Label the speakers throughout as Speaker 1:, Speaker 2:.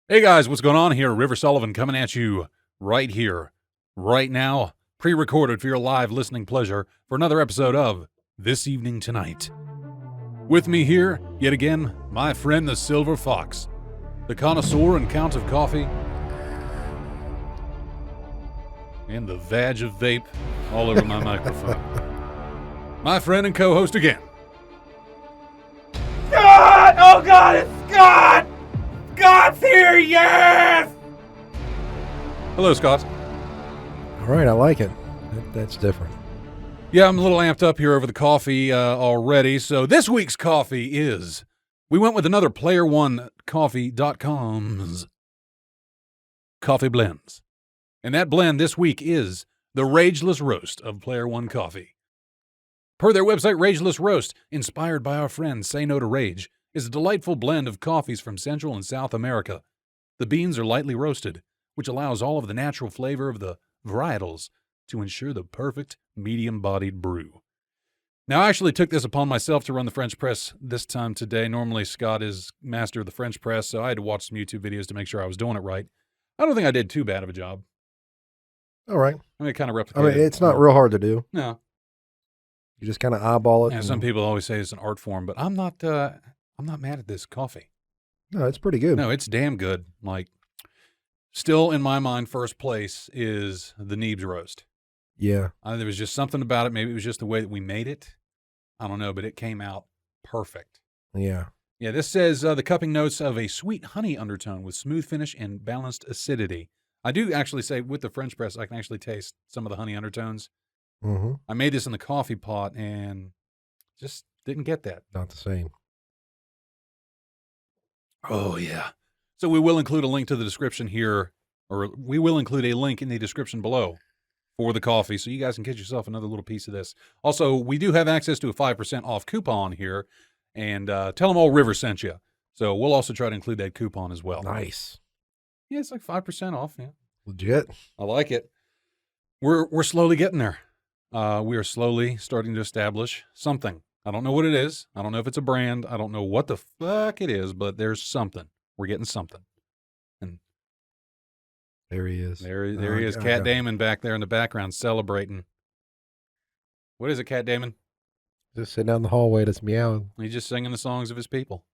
Speaker 1: Hey guys, what's going on here? River Sullivan coming at you right here, right now, pre-recorded for your live listening pleasure for another episode of This Evening Tonight. With me here, yet again, my friend the Silver Fox, the connoisseur and count of coffee, and the vag of vape all over my microphone. My friend and co-host again.
Speaker 2: Scott! Oh God, it's Scott! Scott's here, yes!
Speaker 1: Hello, Scott.
Speaker 3: All right, I like it. That's different.
Speaker 1: Yeah, I'm a little amped up here over the coffee already. So this week's coffee is, we went with another PlayerOneCoffee.com's coffee blends. And that blend this week is the Rageless Roast of Player One Coffee. Per their website, Rageless Roast, inspired by our friend Say No to Rage, is a delightful blend of coffees from Central and South America. The beans are lightly roasted, which allows all of the natural flavor of the varietals to ensure the perfect medium-bodied brew. Now, I actually took this upon myself to run the French press this time today. Normally, Scott is master of the French press, so I had to watch some YouTube videos to make sure I was doing it right. I don't think I did too bad of a job.
Speaker 3: All right.
Speaker 1: I mean, it kind of replicated.
Speaker 3: I mean, it's not real hard to do.
Speaker 1: No.
Speaker 3: You just kind of eyeball it.
Speaker 1: Yeah, some people always say it's an art form, but I'm not mad at this coffee.
Speaker 3: No, it's pretty good.
Speaker 1: No, it's damn good. Like, still in my mind, first place is the Neebs roast.
Speaker 3: Yeah.
Speaker 1: There was just something about it. Maybe it was just the way that we made it. I don't know, but it came out perfect.
Speaker 3: Yeah.
Speaker 1: Yeah, this says the cupping notes of a sweet honey undertone with smooth finish and balanced acidity. I do actually say with the French press, I can actually taste some of the honey undertones.
Speaker 3: Mm-hmm.
Speaker 1: I made this in the coffee pot and just didn't get that.
Speaker 3: Not the same.
Speaker 1: Oh, yeah. So we will include a link to the description here, or we will include a link in the description below for the coffee, so you guys can get yourself another little piece of this. Also, we do have access to a 5% off coupon here, and tell them all River sent you. So we'll also try to include that coupon as well.
Speaker 3: Nice.
Speaker 1: Yeah, it's like 5% off. Yeah,
Speaker 3: Legit.
Speaker 1: I like it. We're slowly getting there. We are slowly starting to establish something. I don't know what it is. I don't know if it's a brand. I don't know what the fuck it is, but there's something. We're getting something. And
Speaker 3: There he is.
Speaker 1: there he is, Cat Damon back there in the background celebrating. What is it, Cat Damon?
Speaker 3: Just sitting out in the hallway that's meowing.
Speaker 1: He's just singing the songs of his people.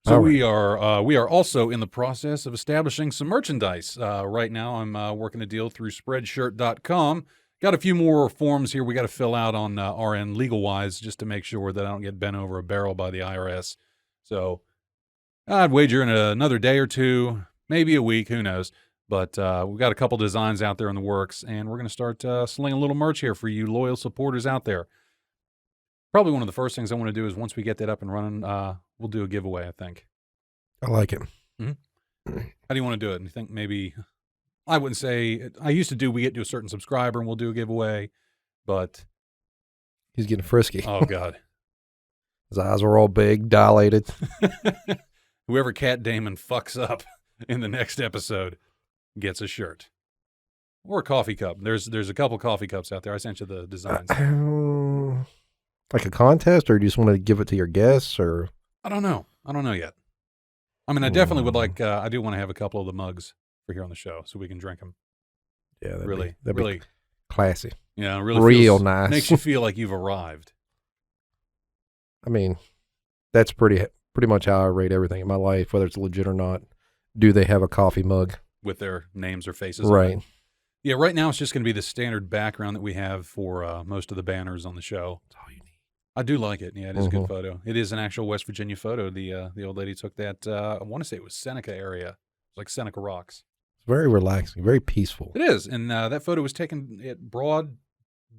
Speaker 1: So we are also in the process of establishing some merchandise. Right now I'm working a deal through Spreadshirt.com. Got a few more forms here we got to fill out on our end legal-wise just to make sure that I don't get bent over a barrel by the IRS. So I'd wager in another day or two, maybe a week, who knows. But we've got a couple designs out there in the works, and we're going to start slinging a little merch here for you loyal supporters out there. Probably one of the first things I want to do is once we get that up and running, we'll do a giveaway, I think.
Speaker 3: I like it.
Speaker 1: Mm-hmm. How do you want to do it? You think maybe... I wouldn't say, I used to do, we get to a certain subscriber and we'll do a giveaway, but.
Speaker 3: He's getting frisky.
Speaker 1: Oh, God.
Speaker 3: His eyes are all big, dilated.
Speaker 1: Whoever Cat Damon fucks up in the next episode gets a shirt. Or a coffee cup. There's a couple coffee cups out there. I sent you the designs.
Speaker 3: Like a contest, or you just want to give it to your guests, or?
Speaker 1: I don't know yet. I mean, I definitely would like, I do want to have a couple of the mugs for here on the show so we can drink them.
Speaker 3: Yeah, that'd
Speaker 1: really
Speaker 3: be classy.
Speaker 1: Yeah, really
Speaker 3: real nice.
Speaker 1: Makes you feel like you've arrived.
Speaker 3: I mean, that's pretty much how I rate everything in my life, whether it's legit or not. Do they have a coffee mug
Speaker 1: with their names or faces?
Speaker 3: Right.
Speaker 1: On it? Yeah, right now it's just going to be the standard background that we have for most of the banners on the show.
Speaker 3: That's all you need.
Speaker 1: I do like it. Yeah, it is a good photo. It is an actual West Virginia photo. The old lady took that. I want to say it was Seneca area. It's like Seneca Rocks.
Speaker 3: It's very relaxing, very peaceful.
Speaker 1: It is, and that photo was taken at broad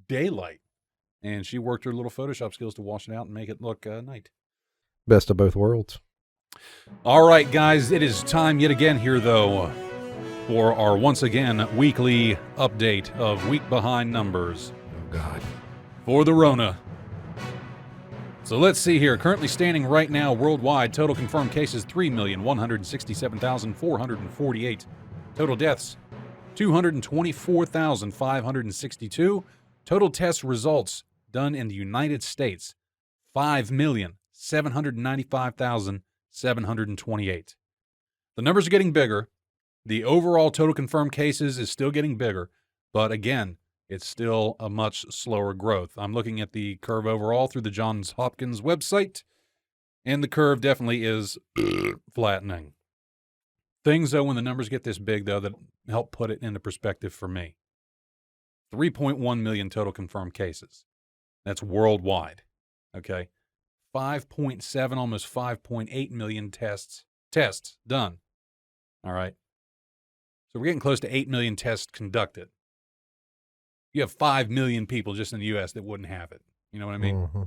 Speaker 1: daylight, and she worked her little Photoshop skills to wash it out and make it look night.
Speaker 3: Best of both worlds.
Speaker 1: All right, guys, it is time yet again here, though, for our once again weekly update of Week Behind Numbers.
Speaker 3: Oh, God.
Speaker 1: For the Rona. So let's see here. Currently standing right now worldwide, total confirmed cases 3,167,448. Total deaths 224,562. Total test results done in the United States 5,795,728. The numbers are getting bigger. The overall total confirmed cases is still getting bigger. But again, it's still a much slower growth. I'm looking at the curve overall through the Johns Hopkins website, and the curve definitely is flattening. Things, though, when the numbers get this big, though, that help put it into perspective for me. 3.1 million total confirmed cases. That's worldwide. Okay. 5.7, almost 5.8 million tests done. All right. So we're getting close to 8 million tests conducted. You have 5 million people just in the U.S. that wouldn't have it. You know what I mean?
Speaker 3: Mm-hmm.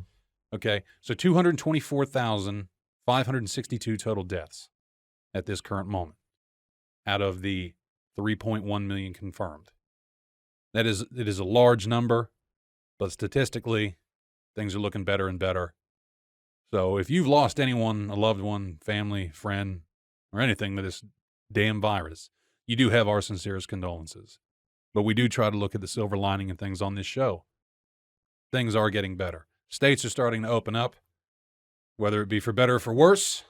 Speaker 1: Okay. So 224,562 total deaths at this current moment out of the 3.1 million confirmed. It is a large number, but statistically, things are looking better and better. So if you've lost anyone, a loved one, family, friend, or anything to this damn virus, you do have our sincerest condolences. But we do try to look at the silver lining and things on this show. Things are getting better. States are starting to open up, whether it be for better or for worse.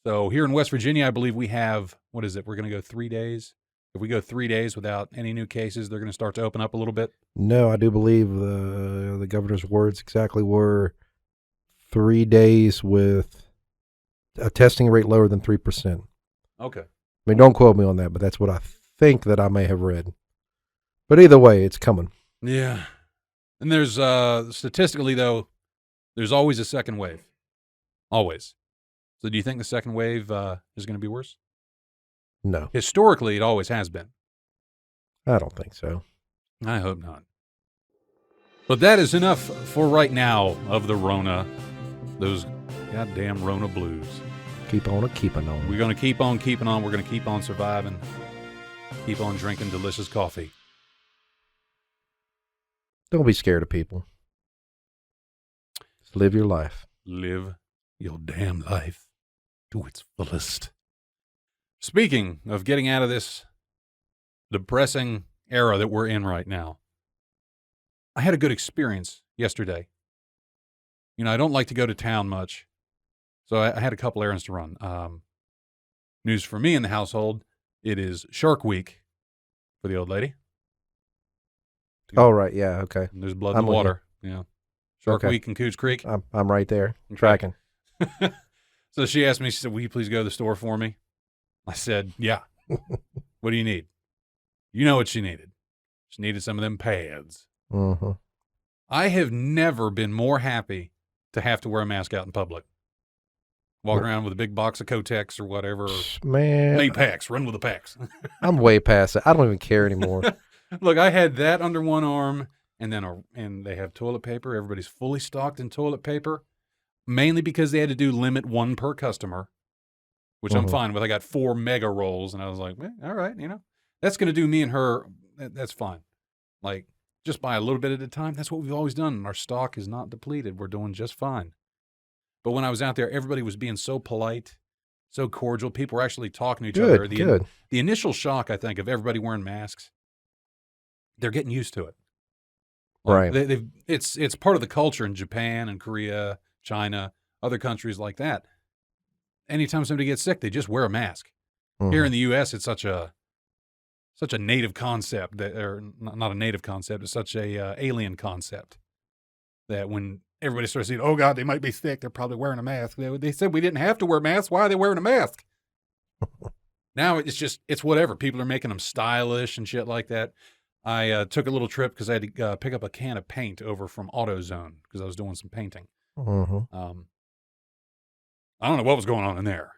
Speaker 1: So here in West Virginia, I believe we have, what is it? We're going to go 3 days. If we go 3 days without any new cases, they're going to start to open up a little bit.
Speaker 3: No, I do believe the governor's words exactly were 3 days with a testing rate lower than 3%.
Speaker 1: Okay.
Speaker 3: I mean, don't quote me on that, but that's what I think that I may have read. But either way, it's coming.
Speaker 1: Yeah. And there's, statistically, though, there's always a second wave. Always. So do you think the second wave is going to be worse?
Speaker 3: No,
Speaker 1: Historically, it always has been.
Speaker 3: I don't think so.
Speaker 1: I hope not. But that is enough for right now of the Rona. Those goddamn Rona blues.
Speaker 3: Keep on keeping on.
Speaker 1: We're going to keep on keeping on. We're going to keep on surviving. Keep on drinking delicious coffee.
Speaker 3: Don't be scared of people. Just live your life.
Speaker 1: Live your damn life to its fullest. Speaking of getting out of this depressing era that we're in right now, I had a good experience yesterday. You know, I don't like to go to town much, so I had a couple errands to run. News for me in the household, it is Shark Week for the old lady.
Speaker 3: Oh, right. Yeah. Okay.
Speaker 1: And there's blood
Speaker 3: I'm
Speaker 1: in the
Speaker 3: with
Speaker 1: water. Yeah. Shark
Speaker 3: Okay.
Speaker 1: Week in Cooch Creek.
Speaker 3: I'm right there.
Speaker 1: Okay.
Speaker 3: Tracking.
Speaker 1: So she asked me, she said, will you please go to the store for me? I said, yeah. What do you need? You know what she needed. She needed some of them pads.
Speaker 3: Mm-hmm.
Speaker 1: I have never been more happy to have to wear a mask out in public. Walking around with a big box of Kotex or whatever. Or
Speaker 3: Man,
Speaker 1: 8 packs. Run with the packs.
Speaker 3: I'm way past it. I don't even care anymore.
Speaker 1: Look, I had that under one arm, and then and they have toilet paper. Everybody's fully stocked in toilet paper, mainly because they had to do limit 1 per customer, which I'm fine with. I got 4 mega rolls, and I was like, all right, you know, that's going to do me and her. That's fine. Like, just buy a little bit at a time. That's what we've always done. And our stock is not depleted. We're doing just fine. But when I was out there, everybody was being so polite, so cordial. People were actually talking to each other.
Speaker 3: Good.
Speaker 1: The initial shock, I think, of everybody wearing masks, they're getting used to it. Like,
Speaker 3: Right.
Speaker 1: It's part of the culture in Japan and Korea, China, other countries like that. Anytime somebody gets sick, they just wear a mask.
Speaker 3: Mhm.
Speaker 1: Here in the U.S., it's such a native concept that, or not a native concept, it's such a alien concept that when everybody starts saying, "Oh God, they might be sick," they're probably wearing a mask. They said we didn't have to wear masks. Why are they wearing a mask? Now it's whatever. People are making them stylish and shit like that. I took a little trip because I had to pick up a can of paint over from AutoZone because I was doing some painting.
Speaker 3: Mhm.
Speaker 1: I don't know what was going on in there,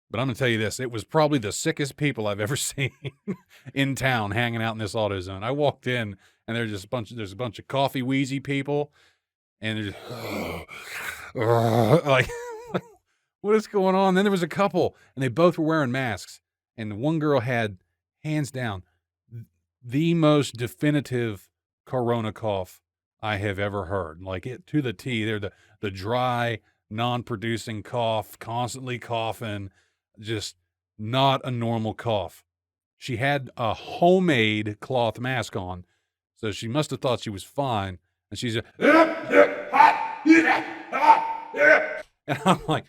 Speaker 1: but I'm going to tell you this. It was probably the sickest people I've ever seen in town hanging out in this AutoZone. I walked in and there's a bunch of coffee wheezy people and they're just like, what is going on? Then there was a couple and they both were wearing masks. And one girl had, hands down, the most definitive corona cough I have ever heard. Like it to the T. They're the dry, non-producing cough, constantly coughing, just not a normal cough. She had a homemade cloth mask on, so she must have thought she was fine. And she's and I'm like,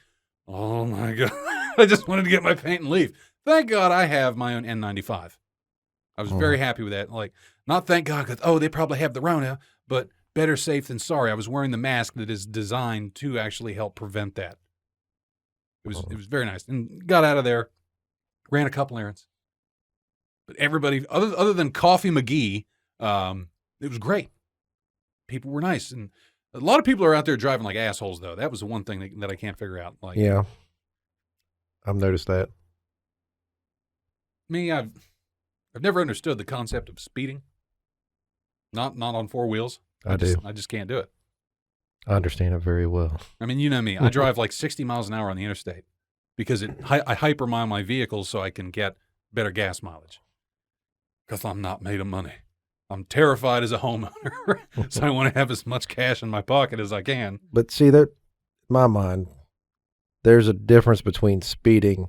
Speaker 1: oh my God. I just wanted to get my paint and leave. Thank God I have my own N95. I was very happy with that. Like, not thank God, because, they probably have the Rona, but better safe than sorry. I was wearing the mask that is designed to actually help prevent that. It was very nice. And got out of there, ran a couple errands. But everybody, other than Coffee McGee, it was great. People were nice. And a lot of people are out there driving like assholes, though. That was the one thing that I can't figure out. Like,
Speaker 3: yeah, I've noticed that.
Speaker 1: Me, I've never understood the concept of speeding. Not on four wheels. I just can't do it.
Speaker 3: I understand it very well.
Speaker 1: I mean, you know me. I drive like 60 miles an hour on the interstate because I hypermine my vehicles so I can get better gas mileage. Because I'm not made of money. I'm terrified as a homeowner, so I want to have as much cash in my pocket as I can.
Speaker 3: But see, in my mind, there's a difference between speeding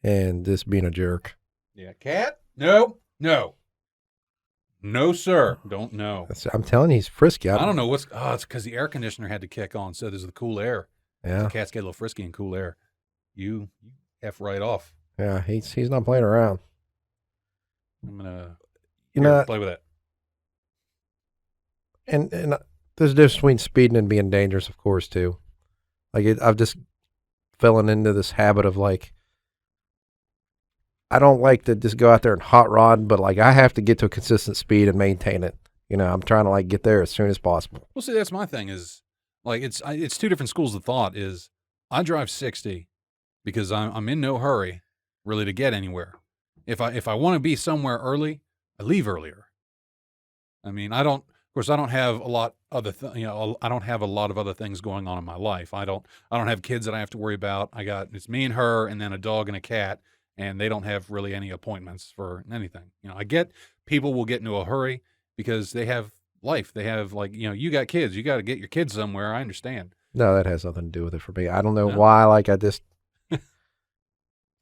Speaker 3: and just being a jerk.
Speaker 1: Yeah, Cat? No, sir. Don't know.
Speaker 3: I'm telling you, he's frisky.
Speaker 1: I don't know what's. It's because the air conditioner had to kick on, so there's the cool air.
Speaker 3: Yeah,
Speaker 1: the cats get a little frisky in cool air. You F right off.
Speaker 3: Yeah, he's not playing around.
Speaker 1: I'm gonna play with that.
Speaker 3: And there's a difference between speeding and being dangerous, of course, too. Like I've just fallen into this habit of like, I don't like to just go out there and hot rod, but like I have to get to a consistent speed and maintain it. I'm trying to like get there as soon as possible.
Speaker 1: Well, see, that's my thing is like it's two different schools of thought. Is I drive 60 because I'm in no hurry really to get anywhere. If I want to be somewhere early, I leave earlier. I mean, I don't have a lot I don't have a lot of other things going on in my life. I don't have kids that I have to worry about. It's me and her and then a dog and a cat, and they don't have really any appointments for anything. I get people will get into a hurry because they have life. They have you got kids. You got to get your kids somewhere. I understand.
Speaker 3: No, that has nothing to do with it for me. I don't know why. Like I just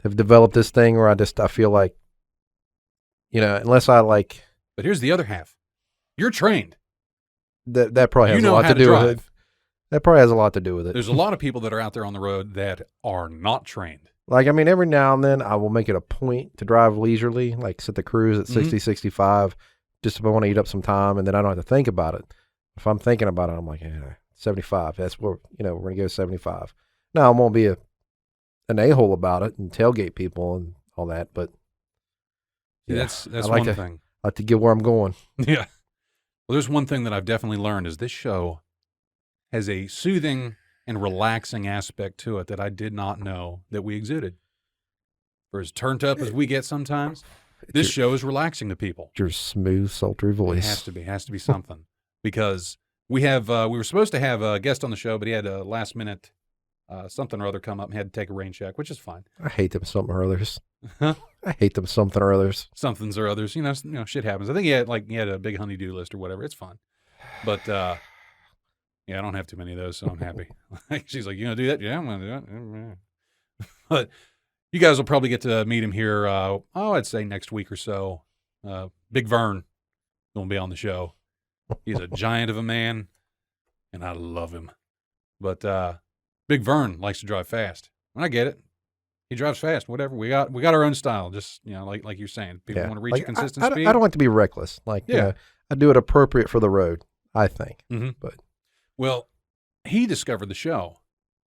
Speaker 3: have developed this thing where I feel like, unless I like.
Speaker 1: But here's the other half. You're trained.
Speaker 3: That probably has a lot to do with it. That probably has a lot to do with it.
Speaker 1: There's a lot of people that are out there on the road that are not trained.
Speaker 3: Like, I mean, every now and then I will make it a point to drive leisurely, like set the cruise at 60, 65, just if I want to eat up some time, and then I don't have to think about it. If I'm thinking about it, I'm like, 75. That's where, we're going to go 75. Now, I won't be an a-hole about it and tailgate people and all that, but
Speaker 1: that's one thing.
Speaker 3: I like to get where I'm going.
Speaker 1: Yeah. Well, there's one thing that I've definitely learned is this show has a soothing and relaxing aspect to it that I did not know that we exuded. For as turned up as we get sometimes, this show is relaxing to people.
Speaker 3: Your smooth, sultry voice.
Speaker 1: It has to be something. Because we were supposed to have a guest on the show, but he had a last minute something or other come up and had to take a rain check, which is fine.
Speaker 3: I hate them something or others. I hate them something or others.
Speaker 1: Somethings or others. Shit happens. I think he had a big honey-do list or whatever. It's fine. But I don't have too many of those, so I'm happy. She's like, you gonna do that? Yeah, I'm gonna do it. But you guys will probably get to meet him here. I'd say next week or so. Big Vern gonna be on the show. He's a giant of a man, and I love him. But Big Vern likes to drive fast. And I get it. He drives fast. Whatever. We got our own style. Just like you're saying, people want to reach a consistent speed.
Speaker 3: I don't like to be reckless. Like I do it appropriate for the road. I think.
Speaker 1: Mm-hmm.
Speaker 3: But
Speaker 1: well, he discovered the show,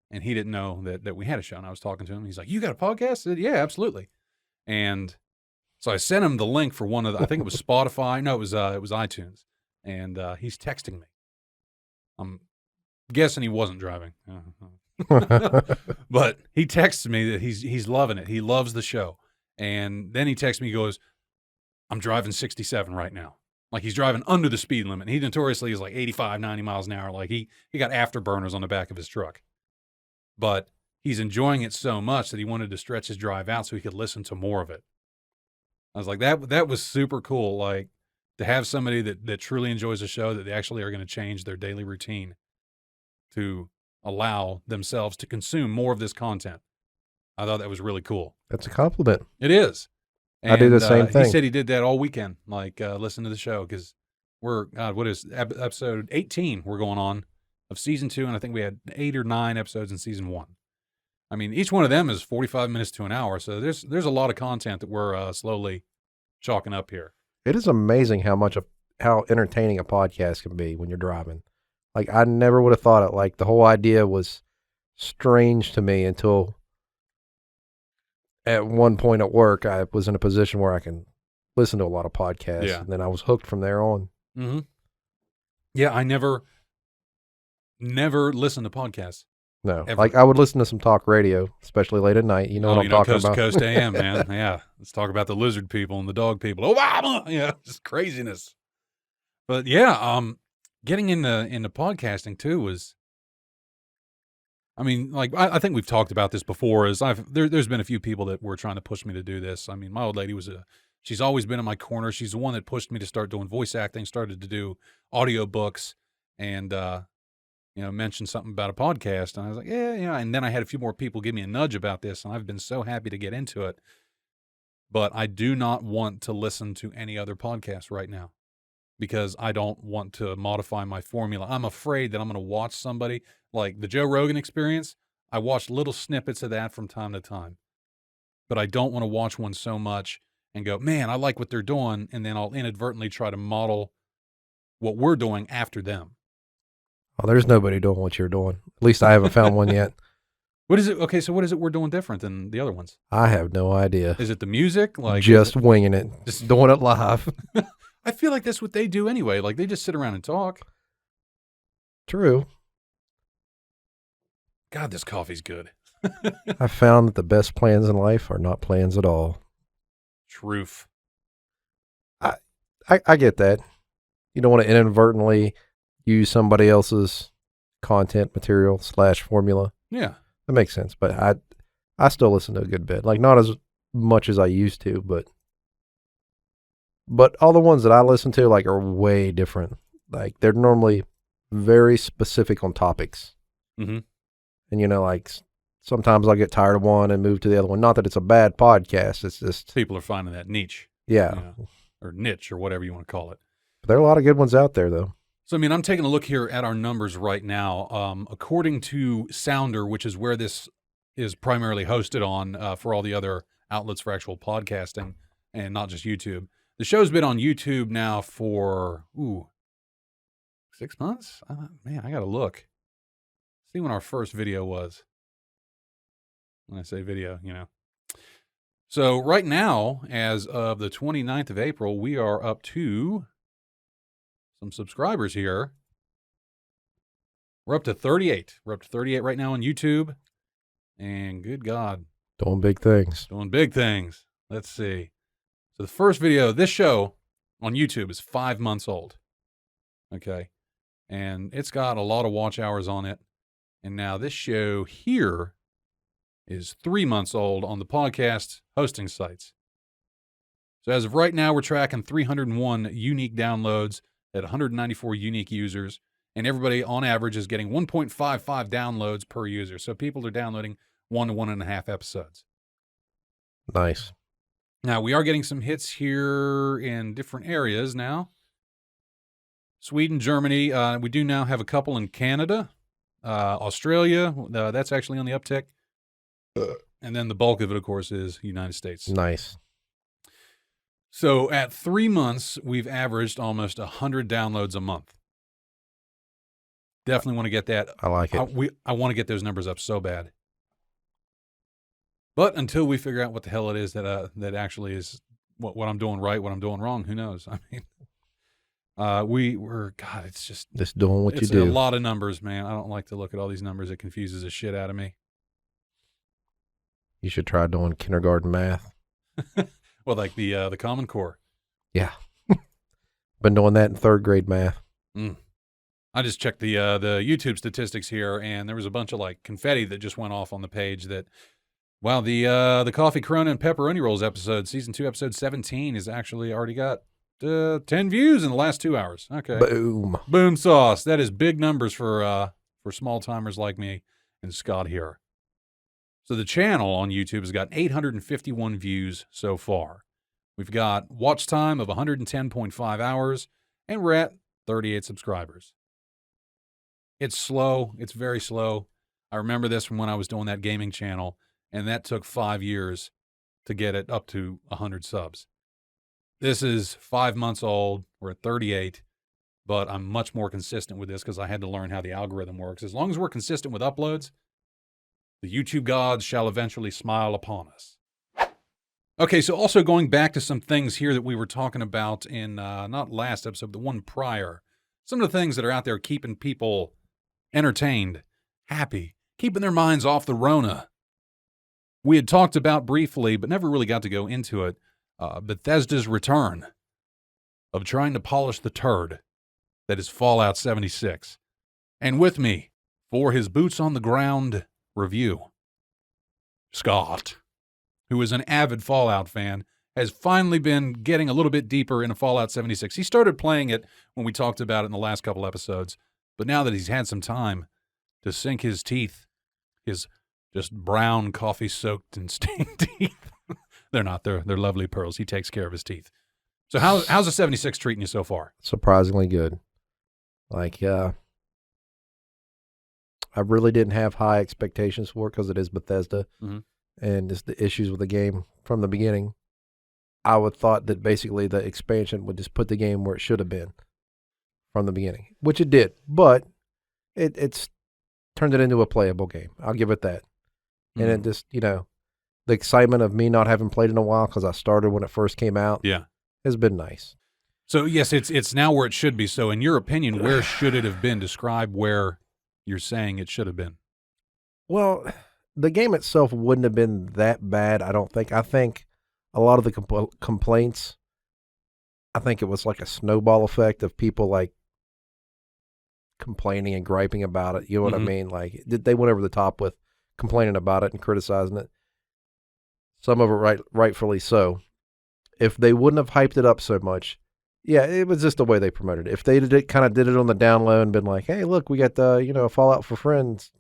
Speaker 1: and he didn't know that we had a show. And I was talking to him. He's like, "You got a podcast?" I said, "Yeah, absolutely." And so I sent him the link for one of the. I think it was Spotify. No, it was iTunes. And he's texting me. I'm guessing he wasn't driving. But he texts me that he's loving it. He loves the show. And then he texts me, he goes, "I'm driving 67 right now." Like he's driving under the speed limit. He notoriously is like 85, 90 miles an hour. Like he got afterburners on the back of his truck. But he's enjoying it so much that he wanted to stretch his drive out so he could listen to more of it. I was like, that was super cool. Like to have somebody that truly enjoys the show, that they actually are going to change their daily routine to allow themselves to consume more of this content. I thought that was really cool.
Speaker 3: That's a compliment.
Speaker 1: It is. And,
Speaker 3: I do the same thing.
Speaker 1: He said he did that all weekend, like listen to the show, because we're, what is episode 18 we're going on of season 2, and I think we had 8 or 9 episodes in season 1. I mean, each one of them is 45 minutes to an hour, so there's a lot of content that we're slowly chalking up here.
Speaker 3: It is amazing how entertaining a podcast can be when you're driving. Like, I never would have thought it. Like, the whole idea was strange to me until at one point at work, I was in a position where I can listen to a lot of podcasts.
Speaker 1: Yeah.
Speaker 3: And then I was hooked from there on.
Speaker 1: Mm-hmm. Yeah, I never listened to podcasts.
Speaker 3: No,
Speaker 1: Ever.
Speaker 3: like I would listen to some talk radio, especially late at night. You know what I'm talking
Speaker 1: Coast
Speaker 3: about.
Speaker 1: to Coast AM, man. Yeah, let's talk about the lizard people and the dog people. Obama, yeah, just craziness. But yeah, getting into podcasting too was, I mean, like I think we've talked about this before. There's been a few people that were trying to push me to do this. I mean, my old lady she's always been in my corner. She's the one that pushed me to start doing voice acting, started to do audiobooks, and mentioned something about a podcast. And I was like, yeah. And then I had a few more people give me a nudge about this, and I've been so happy to get into it. But I do not want to listen to any other podcast right now because I don't want to modify my formula. I'm afraid that I'm going to watch somebody like the Joe Rogan Experience. I watch little snippets of that from time to time, but I don't want to watch one so much and go, man, I like what they're doing. And then I'll inadvertently try to model what we're doing after them.
Speaker 3: Oh, there's nobody doing what you're doing. At least I haven't found one yet.
Speaker 1: What is it? Okay, so what is it we're doing different than the other ones?
Speaker 3: I have no idea.
Speaker 1: Is it the music? Like
Speaker 3: just winging it, just doing it live.
Speaker 1: I feel like that's what they do anyway. Like they just sit around and talk.
Speaker 3: True.
Speaker 1: God, this coffee's good.
Speaker 3: I found that the best plans in life are not plans at all.
Speaker 1: Truth.
Speaker 3: I get that. You don't want to inadvertently use somebody else's content material / formula.
Speaker 1: Yeah.
Speaker 3: That makes sense. But I still listen to a good bit. Like not as much as I used to, but all the ones that I listen to like are way different. Like they're normally very specific on topics.
Speaker 1: Mm-hmm.
Speaker 3: And like sometimes I'll get tired of one and move to the other one. Not that it's a bad podcast. It's just
Speaker 1: people are finding that niche.
Speaker 3: Yeah.
Speaker 1: Or niche or whatever you want to call it.
Speaker 3: But there are a lot of good ones out there though.
Speaker 1: So, I mean, I'm taking a look here at our numbers right now. According to Sounder, which is where this is primarily hosted on for all the other outlets for actual podcasting and not just YouTube, the show's been on YouTube now for, 6 months? Man, I got to look. See when our first video was. When I say video, So right now, as of the 29th of April, we are up to some subscribers here. We're up to 38. We're up to 38 right now on YouTube. And good God.
Speaker 3: Doing big things.
Speaker 1: Doing big things. Let's see. So the first video, this show on YouTube is 5 months old. Okay. And it's got a lot of watch hours on it. And now this show here is 3 months old on the podcast hosting sites. So as of right now, we're tracking 301 unique downloads at 194 unique users, and everybody on average is getting 1.55 downloads per user. So people are downloading 1 to 1.5 episodes.
Speaker 3: Nice.
Speaker 1: Now, we are getting some hits here in different areas now. Sweden, Germany. We do now have a couple in Canada. Australia, that's actually on the uptick. And then the bulk of it, of course, is United States.
Speaker 3: Nice.
Speaker 1: So at 3 months, we've averaged almost 100 downloads a month. Definitely want to get that.
Speaker 3: I like it.
Speaker 1: I want to get those numbers up so bad. But until we figure out what the hell it is that actually is what I'm doing right, what I'm doing wrong, who knows? I mean, God, it's just
Speaker 3: doing what you do.
Speaker 1: It's a lot of numbers, man. I don't like to look at all these numbers. It confuses the shit out of me.
Speaker 3: You should try doing kindergarten math.
Speaker 1: Well, like the Common Core.
Speaker 3: Yeah. Been doing that in 3rd grade math.
Speaker 1: I just checked the YouTube statistics here, and there was a bunch of like confetti that just went off on the page that, wow, the Coffee Corona and Pepperoni Rolls episode, season 2, episode 17 is actually already got 10 views in the last 2 hours. Okay. Boom sauce. That is big numbers for small timers like me and Scott here. So the channel on YouTube has got 851 views so far. We've got watch time of 110.5 hours, and we're at 38 subscribers. It's slow. It's very slow. I remember this from when I was doing that gaming channel, and that took 5 years to get it up to 100 subs. This is 5 months old. We're at 38, but I'm much more consistent with this because I had to learn how the algorithm works. As long as we're consistent with uploads, the YouTube gods shall eventually smile upon us. Okay, so also going back to some things here that we were talking about in, not last episode, the one prior. Some of the things that are out there keeping people entertained, happy, keeping their minds off the Rona. We had talked about briefly, but never really got to go into it, Bethesda's return of trying to polish the turd that is Fallout 76. And with me, for his boots on the ground review, Scott, who is an avid Fallout fan, has finally been getting a little bit deeper into Fallout 76. He started playing it when we talked about it in the last couple episodes, but now that he's had some time to sink his teeth, his just brown, coffee-soaked and stained teeth. They're not. They're lovely pearls. He takes care of his teeth. So how's the 76 treating you so far?
Speaker 3: Surprisingly good. Like, I really didn't have high expectations for it because it is Bethesda, and just the issues with the game from the beginning. I would thought that basically the expansion would just put the game where it should have been from the beginning, which it did, but it's turned it into a playable game. I'll give it that. And it just, the excitement of me not having played in a while because I started when it first came out has been nice.
Speaker 1: So, yes, it's now where it should be. So, in your opinion, where should it have been? Describe where you're saying it should have been.
Speaker 3: Well, the game itself wouldn't have been that bad, I don't think. I think a lot of the complaints, I think it was like a snowball effect of people like complaining and griping about it. You know what I mean? Like they went over the top with complaining about it and criticizing it. Some of it rightfully so. If they wouldn't have hyped it up so much, it was just the way they promoted it. If they did it on the down low and been like, hey, look, we got the, Fallout for Friends,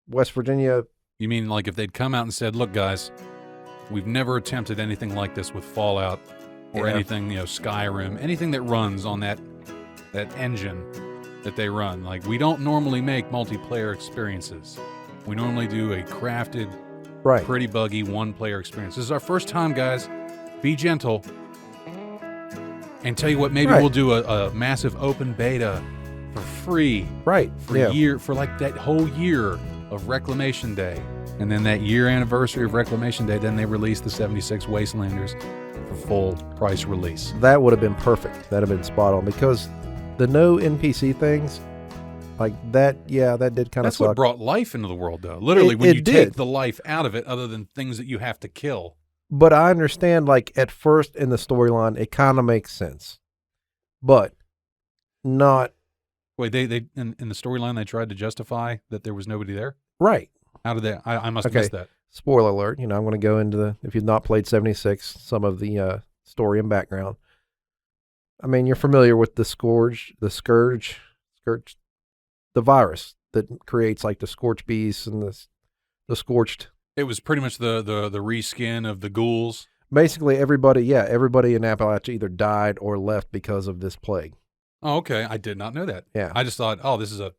Speaker 3: West Virginia.
Speaker 1: You mean like if they'd come out and said, look, guys, we've never attempted anything like this with Fallout or anything, Skyrim, anything that runs on that engine that they run. Like, we don't normally make multiplayer experiences. We normally do a crafted, pretty buggy one-player experience. This is our first time, guys. Be gentle. And tell you what, maybe we'll do a massive open beta for free. For like that whole year of Reclamation Day. And then that year anniversary of Reclamation Day, then they release the 76 Wastelanders for full price release.
Speaker 3: That would have been perfect. That would have been spot on because the no NPC things, like that, that did kind of suck.
Speaker 1: That's what brought life into the world, though. Literally, when you take the life out of it, other than things that you have to kill.
Speaker 3: But I understand, like, at first in the storyline, it kind of makes sense. But not...
Speaker 1: Wait, they in the storyline, they tried to justify that there was nobody there?
Speaker 3: Right.
Speaker 1: How did they... I must have missed that.
Speaker 3: Spoiler alert. I'm going to go into if you've not played 76, some of the story and background. I mean, you're familiar with the scourge, the virus that creates like the scorched beasts and the scorched.
Speaker 1: It was pretty much the reskin of the ghouls.
Speaker 3: Basically, everybody in Appalachia either died or left because of this plague.
Speaker 1: Oh, okay. I did not know that.
Speaker 3: Yeah.
Speaker 1: I just thought, this is a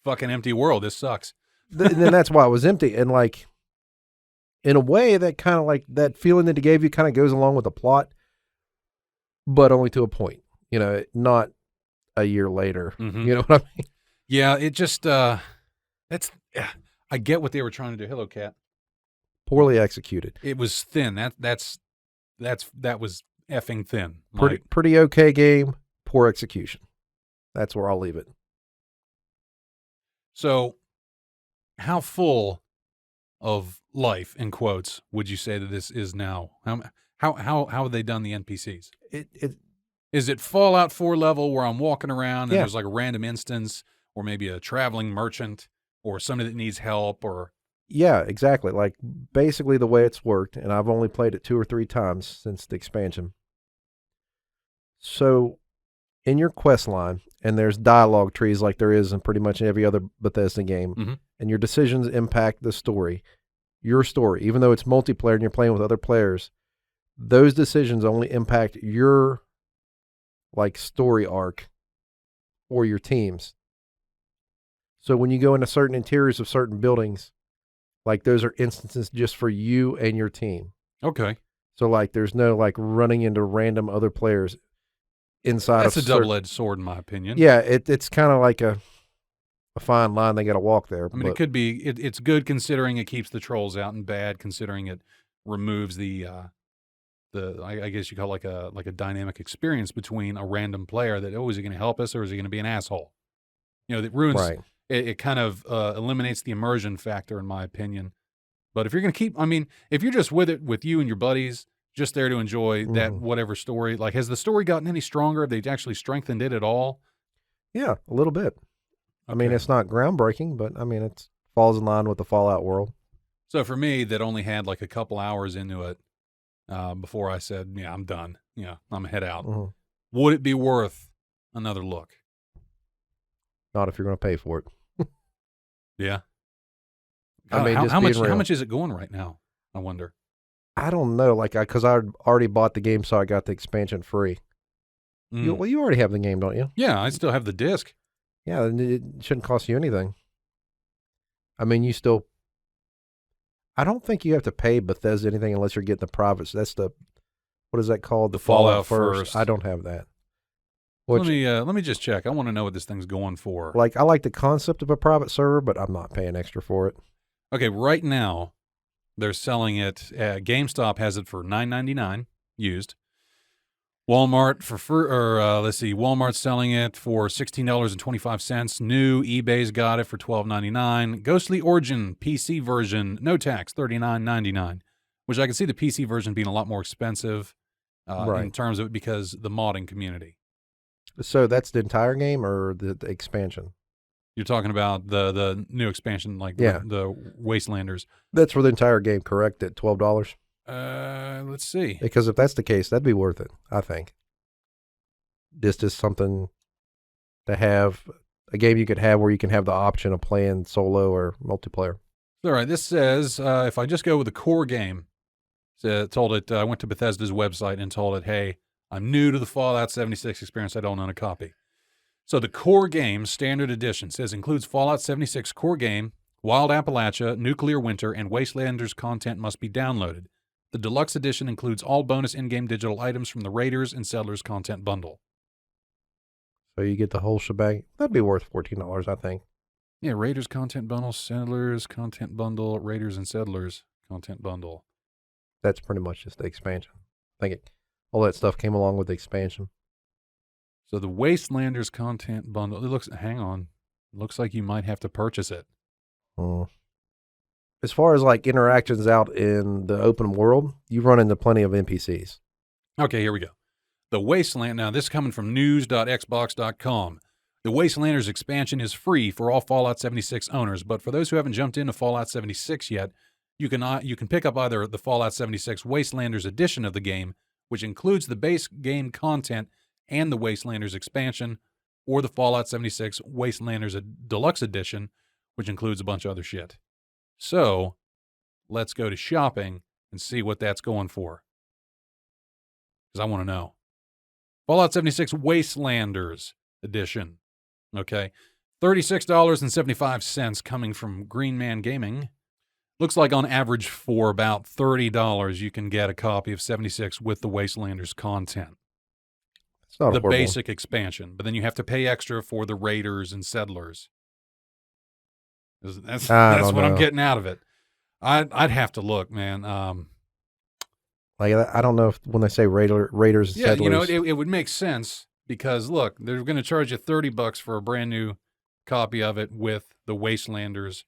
Speaker 1: fucking empty world. This sucks.
Speaker 3: And then that's why it was empty. And like, in a way, that kind of like that feeling that it gave you kind of goes along with the plot, but only to a point. Not a year later. You know what I mean?
Speaker 1: Yeah, it just I get what they were trying to do. Hello, cat.
Speaker 3: Poorly executed.
Speaker 1: It was thin. That was effing thin.
Speaker 3: Pretty okay game. Poor execution. That's where I'll leave it.
Speaker 1: So, how full of life, in quotes, would you say that this is now? How have they done the NPCs? Is it Fallout 4 level where I'm walking around and there's like a random instance, or maybe a traveling merchant, or somebody that needs help, or...
Speaker 3: Yeah, exactly. Like, basically the way it's worked, and I've only played it 2 or 3 times since the expansion. So, in your quest line, and there's dialogue trees like there is in pretty much every other Bethesda game, and your decisions impact the story. Your story, even though it's multiplayer and you're playing with other players, those decisions only impact your like story arc or your teams. So when you go into certain interiors of certain buildings, like those are instances just for you and your team.
Speaker 1: Okay.
Speaker 3: So like there's no like running into random other players inside
Speaker 1: That's
Speaker 3: of
Speaker 1: a double-edged sword, in my opinion.
Speaker 3: Yeah, it's kind of like a fine line they got to walk there.
Speaker 1: I mean, it could be. It's good considering it keeps the trolls out, and bad considering it removes the I guess you call it like a dynamic experience between a random player that, oh, is he going to help us or is he going to be an asshole? You know, that ruins.
Speaker 3: Right.
Speaker 1: It kind of eliminates the immersion factor, in my opinion. But if you're going to keep, I mean, if you're just with you and your buddies, just there to enjoy that whatever story, like, has the story gotten any stronger? Have they actually strengthened it at all?
Speaker 3: Yeah, a little bit. I mean,
Speaker 1: Okay.
Speaker 3: it's not groundbreaking, but I mean, it falls in line with the Fallout world.
Speaker 1: So for me, that only had like a couple hours into it before I said, yeah, I'm done. Yeah, I'm head out. Would it be worth another look?
Speaker 3: Not if you're going to pay for it.
Speaker 1: Yeah.
Speaker 3: I mean,
Speaker 1: how much is it going right now? I wonder.
Speaker 3: I don't know, like, because I already bought the game, so I got the expansion free.
Speaker 1: Mm.
Speaker 3: You already have the game, don't you?
Speaker 1: Yeah, I still have the disc.
Speaker 3: Yeah, it shouldn't cost you anything. I mean, I don't think you have to pay Bethesda anything unless you're getting the private. So that's what is that called?
Speaker 1: The Fallout First.
Speaker 3: I don't have that.
Speaker 1: Let me just check. I want to know what this thing's going for.
Speaker 3: Like, I like the concept of a private server, but I'm not paying extra for it.
Speaker 1: Okay, right now they're selling it. GameStop has it for $9.99 used. Walmart Walmart's selling it for $16.25. New, eBay's got it for $12.99. Ghostly Origin PC version, no tax, $39.99. Which I can see the PC version being a lot more expensive in terms of it because the modding community.
Speaker 3: So that's the entire game or the expansion?
Speaker 1: You're talking about the new expansion, like the Wastelanders.
Speaker 3: That's for the entire game, correct? At $12.
Speaker 1: Let's see.
Speaker 3: Because if that's the case, that'd be worth it, I think. Just as something to have, a game you could have where you can have the option of playing solo or multiplayer.
Speaker 1: All right, this says if I just go with the core game, I went to Bethesda's website and told it, hey, I'm new to the Fallout 76 experience. I don't own a copy. So the core game, standard edition, says includes Fallout 76 core game, Wild Appalachia, Nuclear Winter, and Wastelanders content must be downloaded. The deluxe edition includes all bonus in-game digital items from the Raiders and Settlers content bundle.
Speaker 3: So you get the whole shebang. That'd be worth $14, I think.
Speaker 1: Yeah, Raiders content bundle, Settlers content bundle, Raiders and Settlers content bundle.
Speaker 3: That's pretty much just the expansion. I think all that stuff came along with the expansion.
Speaker 1: So the Wastelanders content bundle, hang on. It looks like you might have to purchase it.
Speaker 3: As far as like interactions out in the open world, you run into plenty of NPCs.
Speaker 1: Okay, here we go. The Wasteland, now this is coming from news.xbox.com. The Wastelanders expansion is free for all Fallout 76 owners, but for those who haven't jumped into Fallout 76 yet, you can pick up either the Fallout 76 Wastelanders edition of the game, which includes the base game content and the Wastelanders expansion, or the Fallout 76 Wastelanders Deluxe Edition, which includes a bunch of other shit. So, let's go to shopping and see what that's going for. Because I want to know. Fallout 76 Wastelanders Edition. Okay. $36.75 coming from Green Man Gaming. Looks like on average for about $30 you can get a copy of 76 with the Wastelanders content.
Speaker 3: It's not
Speaker 1: the
Speaker 3: horrible.
Speaker 1: Basic expansion, but then you have to pay extra for the Raiders and Settlers. That's what I'm getting out of it. I'd have to look, man.
Speaker 3: Like, I don't know if when they say Raiders and
Speaker 1: Yeah,
Speaker 3: Settlers.
Speaker 1: it would make sense because look, they're going to charge you $30 for a brand new copy of it with the Wastelanders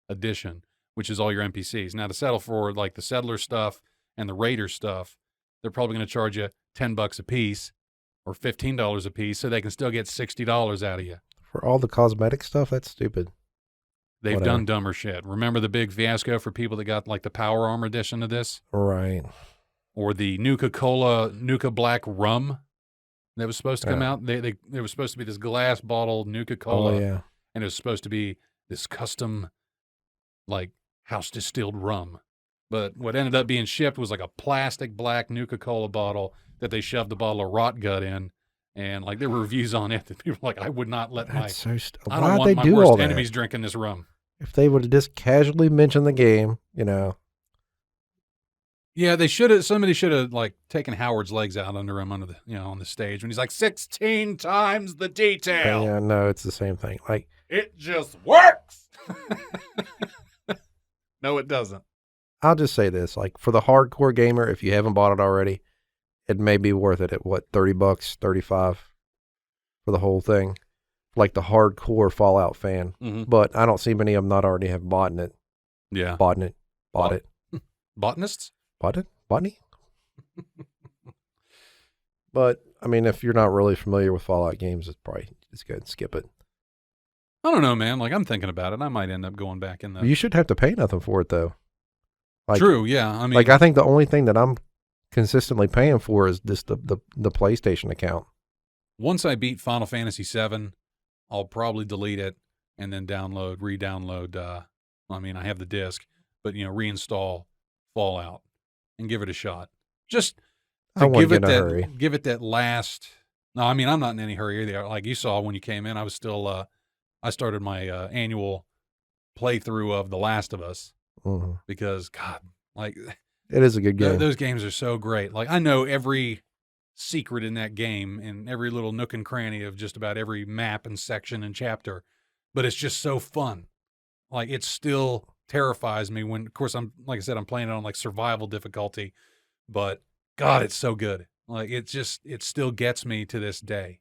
Speaker 1: edition, which is all your NPCs. Now to settle for like the Settler stuff and the Raider stuff, they're probably going to charge you $10 a piece or $15 a piece, so they can still get $60 out of you.
Speaker 3: For all the cosmetic stuff, that's stupid.
Speaker 1: They've done dumber shit. Remember the big fiasco for people that got like the Power Armor edition of this?
Speaker 3: Right.
Speaker 1: Or the Nuka Black rum that was supposed to come out. There was supposed to be this glass bottle Nuka Cola.
Speaker 3: Oh, yeah.
Speaker 1: And it was supposed to be this custom, like, house distilled rum. But what ended up being shipped was like a plastic black Nuka Cola bottle that they shoved a bottle of rot gut in And like there were reviews on it that people were like, I would not let
Speaker 3: That's so
Speaker 1: I don't
Speaker 3: why'd
Speaker 1: want
Speaker 3: they
Speaker 1: my
Speaker 3: do all
Speaker 1: worst
Speaker 3: that?
Speaker 1: enemies drinking this rum.
Speaker 3: If they would have just casually mentioned the game,
Speaker 1: Yeah, they should have. Somebody should have like taken Howard's legs out under him on the stage when he's like 16 times the detail.
Speaker 3: Yeah, no, it's the same thing. Like,
Speaker 1: It just works. No, it doesn't.
Speaker 3: I'll just say this: like for the hardcore gamer, if you haven't bought it already, it may be worth it at what, $30, $35 for the whole thing. Like the hardcore Fallout fan, but I don't see many of them not already have bought it.
Speaker 1: Yeah,
Speaker 3: Bought it.
Speaker 1: Botanists.
Speaker 3: Botany? But, I mean, if you're not really familiar with Fallout games, it's good. Skip it.
Speaker 1: I don't know, man. Like I'm thinking about it. I might end up going back in the.
Speaker 3: You shouldn't have to pay nothing for it, though. Like,
Speaker 1: True. Yeah. I mean,
Speaker 3: like I think the only thing that I'm consistently paying for is just the PlayStation account.
Speaker 1: Once I beat Final Fantasy VII, I'll probably delete it and then re-download. I have the disc, but reinstall Fallout and give it a shot. Just to give it that last. No, I mean I'm not in any hurry either. Like you saw when you came in, I was still. I started my annual playthrough of The Last of Us because God, like
Speaker 3: it is a good game.
Speaker 1: Those games are so great. Like I know every secret in that game and every little nook and cranny of just about every map and section and chapter, but it's just so fun. Like it still terrifies me when, of course, I'm playing it on like survival difficulty, but God, it's so good. Like it still gets me to this day.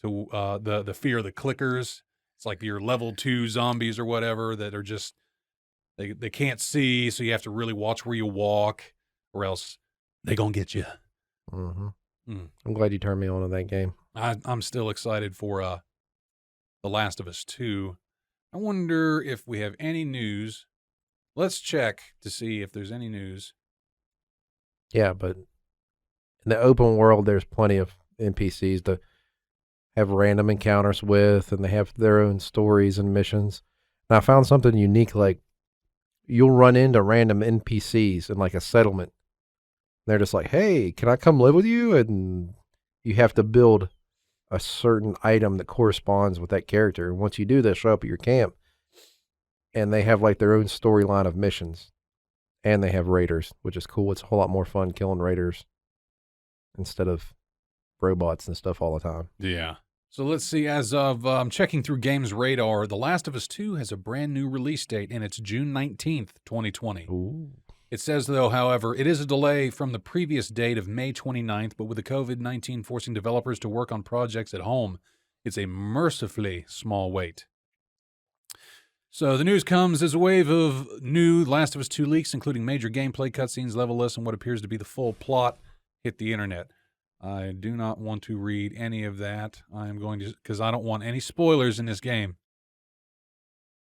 Speaker 1: To the fear of the clickers. It's like your level 2 zombies or whatever that are just they can't see, so you have to really watch where you walk, or else they gonna get you.
Speaker 3: I'm glad you turned me on to that game.
Speaker 1: I'm still excited for The Last of Us 2. I wonder if we have any news. Let's check to see if there's any news.
Speaker 3: Yeah, but in the open world, there's plenty of NPCs to have random encounters with, and they have their own stories and missions. And I found something unique, like you'll run into random NPCs in like a settlement. They're just like, hey, can I come live with you? And you have to build a certain item that corresponds with that character. And once you do, they'll show up at your camp. And they have like their own storyline of missions. And they have raiders, which is cool. It's a whole lot more fun killing raiders instead of robots and stuff all the time.
Speaker 1: Yeah. So let's see. As of checking through Games Radar, The Last of Us 2 has a brand new release date, and it's June 19th, 2020.
Speaker 3: Ooh.
Speaker 1: It says, though, however, it is a delay from the previous date of May 29th, but with the COVID-19 forcing developers to work on projects at home, it's a mercifully small wait. So the news comes as a wave of new Last of Us 2 leaks, including major gameplay cutscenes, level lists, and what appears to be the full plot, hit the internet. I do not want to read any of that. I am going to, because I don't want any spoilers in this game.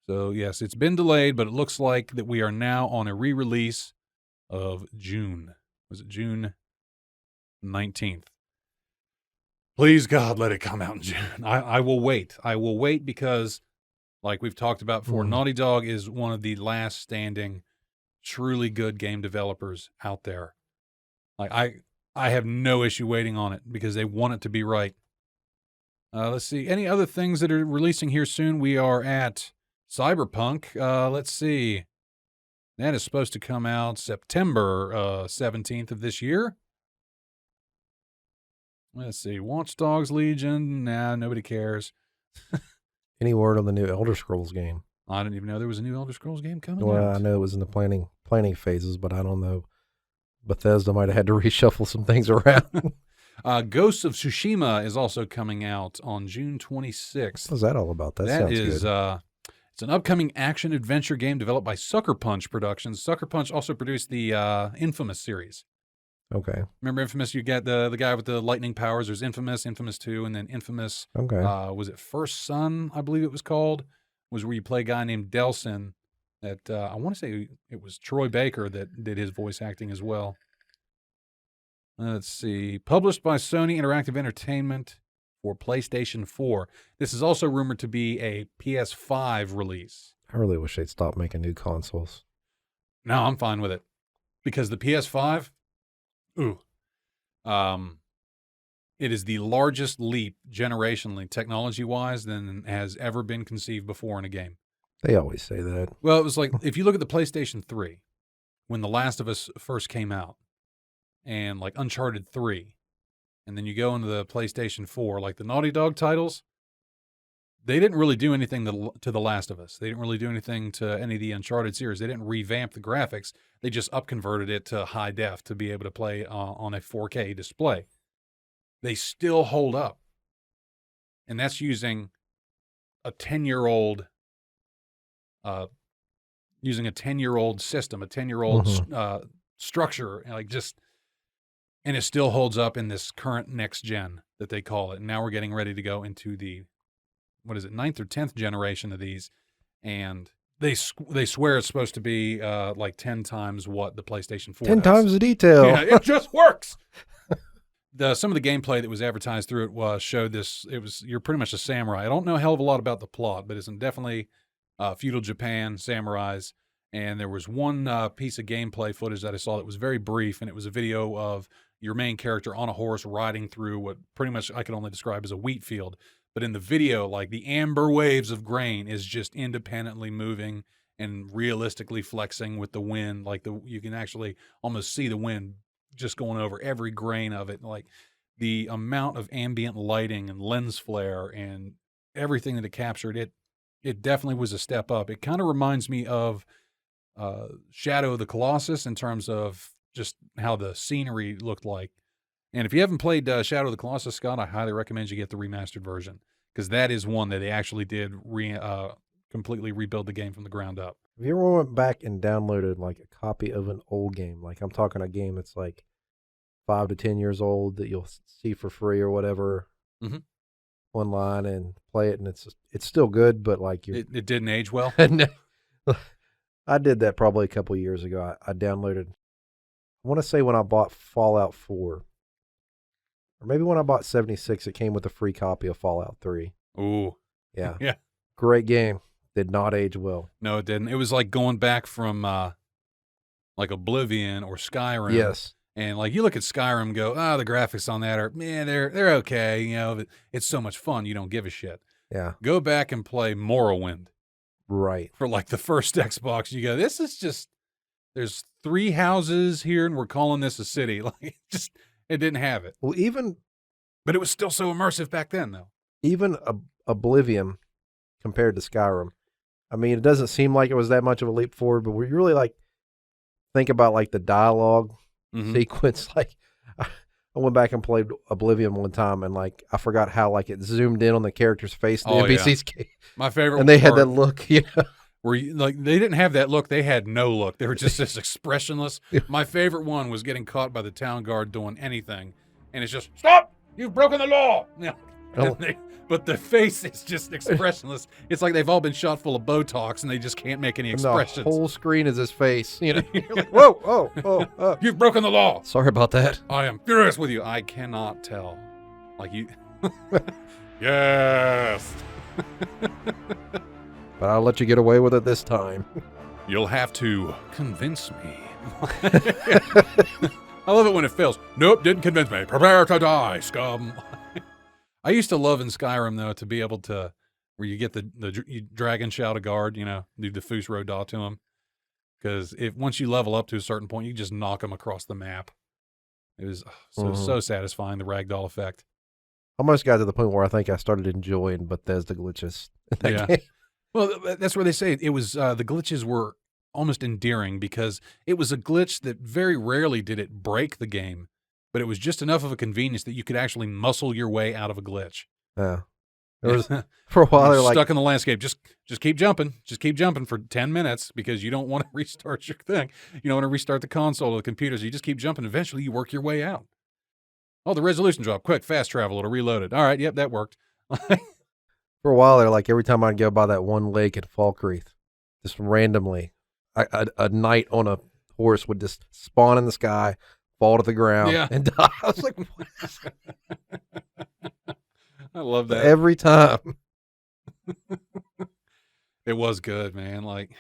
Speaker 1: So, yes, it's been delayed, but it looks like that we are now on a re-release of June. Was it June 19th? Please, God, let it come out in June. I will wait. I will wait because, like we've talked about before, Naughty Dog is one of the last standing, truly good game developers out there. Like, I have no issue waiting on it because they want it to be right. Let's see. Any other things that are releasing here soon? We are at Cyberpunk. Let's see. That is supposed to come out September 17th of this year. Let's see. Watch Dogs Legion. Nah, nobody cares.
Speaker 3: Any word on the new Elder Scrolls game?
Speaker 1: I didn't even know there was a new Elder Scrolls game coming
Speaker 3: Well,
Speaker 1: out.
Speaker 3: I know it was in the planning phases, but I don't know. Bethesda might have had to reshuffle some things around.
Speaker 1: Ghosts of Tsushima is also coming out on June 26th.
Speaker 3: What's that all about? That sounds good.
Speaker 1: It's an upcoming action-adventure game developed by Sucker Punch Productions. Sucker Punch also produced the Infamous series.
Speaker 3: Okay.
Speaker 1: Remember Infamous? You got the guy with the lightning powers. There's Infamous, Infamous 2, and then Infamous.
Speaker 3: Okay.
Speaker 1: Was it First Son, I believe it was called? Was where you play a guy named Delsin. That I want to say it was Troy Baker that did his voice acting as well. Let's see. Published by Sony Interactive Entertainment for PlayStation 4. This is also rumored to be a PS5 release.
Speaker 3: I really wish they'd stop making new consoles.
Speaker 1: No, I'm fine with it. Because the PS5, It is the largest leap generationally, technology-wise, than has ever been conceived before in a game.
Speaker 3: They always say that.
Speaker 1: Well, it was like, if you look at the PlayStation 3, when The Last of Us first came out, and like Uncharted 3, and then you go into the PlayStation 4, like the Naughty Dog titles, they didn't really do anything to The Last of Us. They didn't really do anything to any of the Uncharted series. They didn't revamp the graphics. They just upconverted it to high def to be able to play on a 4K display. They still hold up. And that's using a 10-year-old system, a 10-year-old structure, and it still holds up in this current next gen that they call it. And now we're getting ready to go into the, 9th or 10th generation of these, and they swear it's supposed to be like 10 times what the PlayStation 4
Speaker 3: 10
Speaker 1: does.
Speaker 3: times the detail.
Speaker 1: Yeah, it just works. Some of the gameplay that was advertised through it showed this. You're pretty much a samurai. I don't know a hell of a lot about the plot, but it's definitely feudal Japan, samurais. And there was one piece of gameplay footage that I saw that was very brief, and it was a video of your main character on a horse riding through what pretty much I could only describe as a wheat field. But in the video, like the amber waves of grain is just independently moving and realistically flexing with the wind. Like you can actually almost see the wind just going over every grain of it. Like the amount of ambient lighting and lens flare and everything that it captured, it definitely was a step up. It kind of reminds me of Shadow of the Colossus in terms of just how the scenery looked like. And if you haven't played Shadow of the Colossus, Scott, I highly recommend you get the remastered version, because that is one that they actually did completely rebuild the game from the ground up.
Speaker 3: Have you ever went back and downloaded like a copy of an old game? Like I'm talking a game that's like 5 to 10 years old that you'll see for free or whatever online and play it, and it's still good, but like
Speaker 1: it didn't age well.
Speaker 3: I did that probably a couple of years ago. I downloaded, I want to say when I bought Fallout 4. Or maybe when I bought 76, it came with a free copy of Fallout 3.
Speaker 1: Ooh.
Speaker 3: Yeah.
Speaker 1: Yeah.
Speaker 3: Great game. Did not age well.
Speaker 1: No, it didn't. It was like going back from like Oblivion or Skyrim.
Speaker 3: Yes.
Speaker 1: And like you look at Skyrim and go, the graphics on that are, man, they're okay. You know, but it's so much fun. You don't give a shit.
Speaker 3: Yeah.
Speaker 1: Go back and play Morrowind.
Speaker 3: Right.
Speaker 1: For like the first Xbox. You go, this is just, there's 3 houses here and we're calling this a city. Like it didn't have it.
Speaker 3: Well,
Speaker 1: But it was still so immersive back then, though.
Speaker 3: Even Oblivion compared to Skyrim, I mean, it doesn't seem like it was that much of a leap forward, but we really like think about like the dialogue sequence. Like I went back and played Oblivion one time, and like I forgot how like it zoomed in on the character's face. The NPCs,
Speaker 1: my favorite,
Speaker 3: and they had that look, you know.
Speaker 1: Where like they didn't have that look, they had no look. They were just this expressionless. My favorite one was getting caught by the town guard doing anything, and it's just stop. You've broken the law. Yeah. But the face is just expressionless. It's like they've all been shot full of Botox and they just can't make any expressions.
Speaker 3: The whole screen is his face. You know, you're like, whoa.
Speaker 1: You've broken the law.
Speaker 3: Sorry about that.
Speaker 1: I am furious with you. I cannot tell. Like you. Yes.
Speaker 3: But I'll let you get away with it this time.
Speaker 1: You'll have to convince me. I love it when it fails. Nope, didn't convince me. Prepare to die, scum. I used to love in Skyrim, though, to be able to, where you get the dragon shout a guard, you know, do diffuse roda to him. Because once you level up to a certain point, you just knock them across the map. It was so satisfying, the ragdoll effect.
Speaker 3: I almost got to the point where I think I started enjoying Bethesda glitches in that game.
Speaker 1: Well, that's where they say it was, the glitches were almost endearing, because it was a glitch that very rarely did it break the game, but it was just enough of a convenience that you could actually muscle your way out of a glitch.
Speaker 3: Yeah. It was, for a while, they're like,
Speaker 1: stuck in the landscape. Just keep jumping. Just keep jumping for 10 minutes because you don't want to restart your thing. You don't want to restart the console or the computer, so you just keep jumping. Eventually, you work your way out. Oh, the resolution dropped. Quick, fast travel. It'll reload it. All right, yep, that worked.
Speaker 3: For a while, they're like, every time I'd go by that one lake at Falkreath, just randomly, a knight on a horse would just spawn in the sky, fall to the ground, and die. I was like, what is that?
Speaker 1: I love that.
Speaker 3: Every time.
Speaker 1: It was good, man. Like,